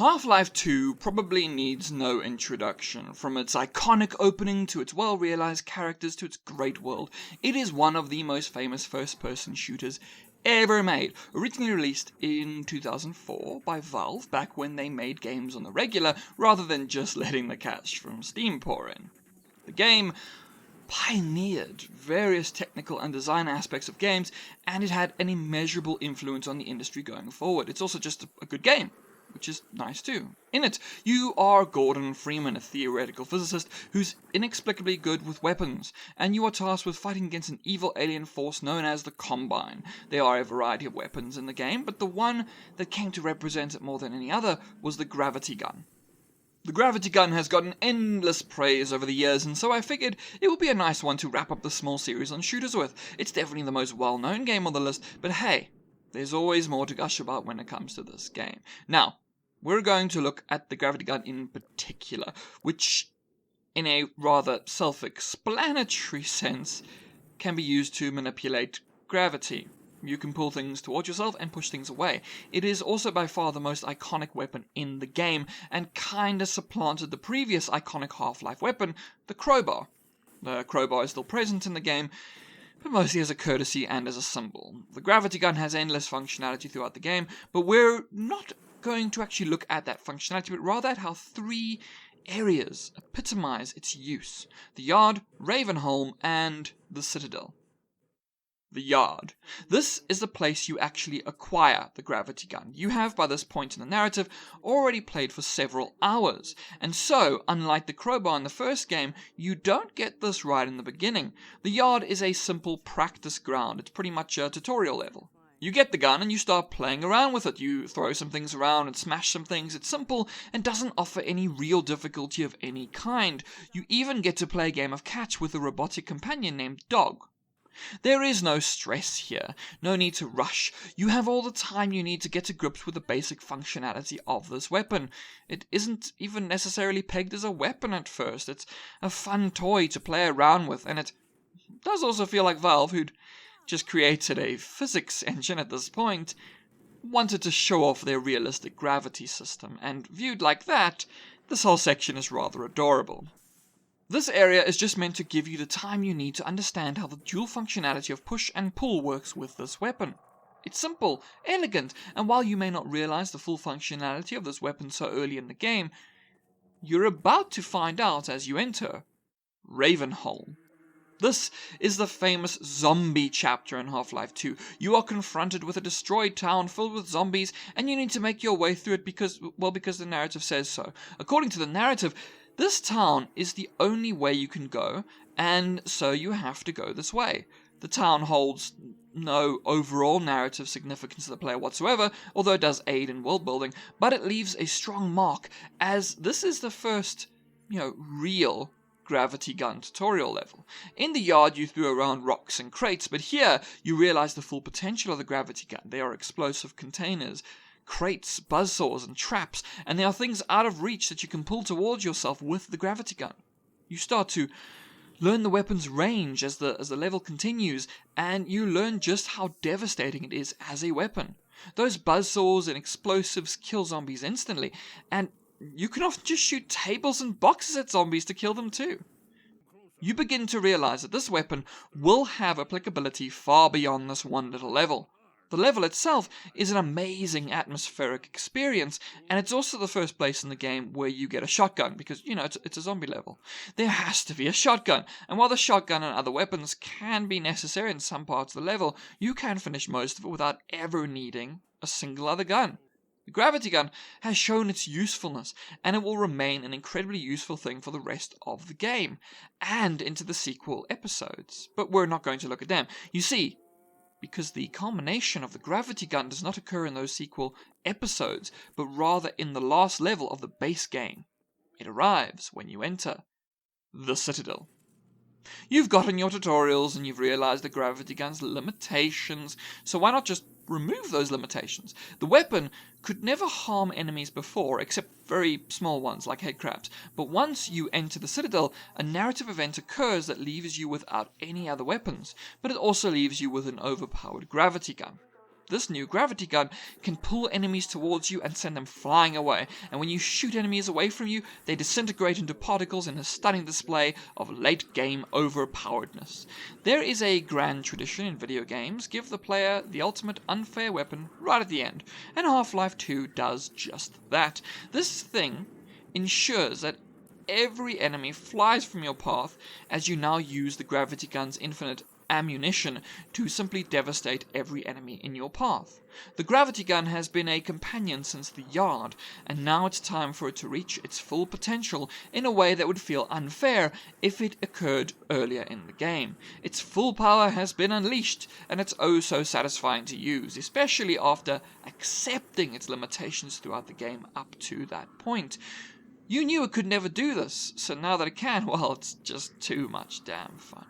Half-Life 2 probably needs no introduction. From its iconic opening to its well-realized characters to its great world, it is one of the most famous first-person shooters ever made. Originally released in 2004 by Valve, back when they made games on the regular rather than just letting the cash from Steam pour in. The game pioneered various technical and design aspects of games, and it had an immeasurable influence on the industry going forward. It's also just a good game, which is nice too. In it, you are Gordon Freeman, a theoretical physicist who's inexplicably good with weapons, and you are tasked with fighting against an evil alien force known as the Combine. There are a variety of weapons in the game, but the one that came to represent it more than any other was the gravity gun. The gravity gun has gotten endless praise over the years, and so I figured it would be a nice one to wrap up the small series on shooters with. It's definitely the most well-known game on the list, but hey, there's always more to gush about when it comes to this game. Now, we're going to look at the gravity gun in particular, which, in a rather self-explanatory sense, can be used to manipulate gravity. You can pull things towards yourself and push things away. It is also by far the most iconic weapon in the game, and kinda supplanted the previous iconic Half-Life weapon, the crowbar. The crowbar is still present in the game, but mostly as a courtesy and as a symbol. The gravity gun has endless functionality throughout the game, but we're not going to actually look at that functionality, but rather at how three areas epitomize its use: the Yard, Ravenholm, and the Citadel. The Yard. This is the place you actually acquire the gravity gun. You have, by this point in the narrative, already played for several hours, and so, unlike the crowbar in the first game, you don't get this right in the beginning. The Yard is a simple practice ground. It's pretty much a tutorial level. You get the gun and you start playing around with it. You throw some things around and smash some things. It's simple and doesn't offer any real difficulty of any kind. You even get to play a game of catch with a robotic companion named Dog. There is no stress here, no need to rush. You have all the time you need to get to grips with the basic functionality of this weapon. It isn't even necessarily pegged as a weapon at first. It's a fun toy to play around with, and it does also feel like Valve, who'd just created a physics engine at this point, wanted to show off their realistic gravity system, and viewed like that, this whole section is rather adorable. This area is just meant to give you the time you need to understand how the dual functionality of push and pull works with this weapon. It's simple, elegant, and while you may not realize the full functionality of this weapon so early in the game, you're about to find out as you enter Ravenholm. This is the famous zombie chapter in Half-Life 2. You are confronted with a destroyed town filled with zombies, and you need to make your way through it because the narrative says so. According to the narrative, this town is the only way you can go, and so you have to go this way. The town holds no overall narrative significance to the player whatsoever, although it does aid in world building, but it leaves a strong mark, as this is the first, real gravity gun tutorial level. In the Yard, you threw around rocks and crates, but here you realize the full potential of the gravity gun. They are explosive containers, crates, buzzsaws, and traps, and there are things out of reach that you can pull towards yourself with the gravity gun. You start to learn the weapon's range as the level continues, and you learn just how devastating it is as a weapon. Those buzzsaws and explosives kill zombies instantly, and you can often just shoot tables and boxes at zombies to kill them too. You begin to realize that this weapon will have applicability far beyond this one little level. The level itself is an amazing atmospheric experience, and it's also the first place in the game where you get a shotgun, because, it's a zombie level. There has to be a shotgun, and while the shotgun and other weapons can be necessary in some parts of the level, you can finish most of it without ever needing a single other gun. The gravity gun has shown its usefulness, and it will remain an incredibly useful thing for the rest of the game, and into the sequel episodes. But we're not going to look at them. You see, because the culmination of the gravity gun does not occur in those sequel episodes, but rather in the last level of the base game. It arrives when you enter the Citadel. You've gotten your tutorials and you've realized the gravity gun's limitations, so why not just remove those limitations? The weapon could never harm enemies before, except very small ones like headcrabs, but once you enter the Citadel, a narrative event occurs that leaves you without any other weapons, but it also leaves you with an overpowered gravity gun. this new gravity gun can pull enemies towards you and send them flying away, and when you shoot enemies away from you, they disintegrate into particles in a stunning display of late-game overpoweredness. There is a grand tradition in video games: give the player the ultimate unfair weapon right at the end, and Half-Life 2 does just that. This thing ensures that every enemy flies from your path as you now use the gravity gun's infinite ammunition to simply devastate every enemy in your path. The gravity gun has been a companion since the Yard, and now it's time for it to reach its full potential in a way that would feel unfair if it occurred earlier in the game. Its full power has been unleashed, and it's oh so satisfying to use, especially after accepting its limitations throughout the game up to that point. You knew it could never do this, so now that it can, well, it's just too much damn fun.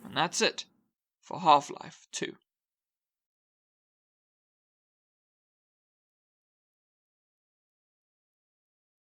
And that's it for Half-Life 2.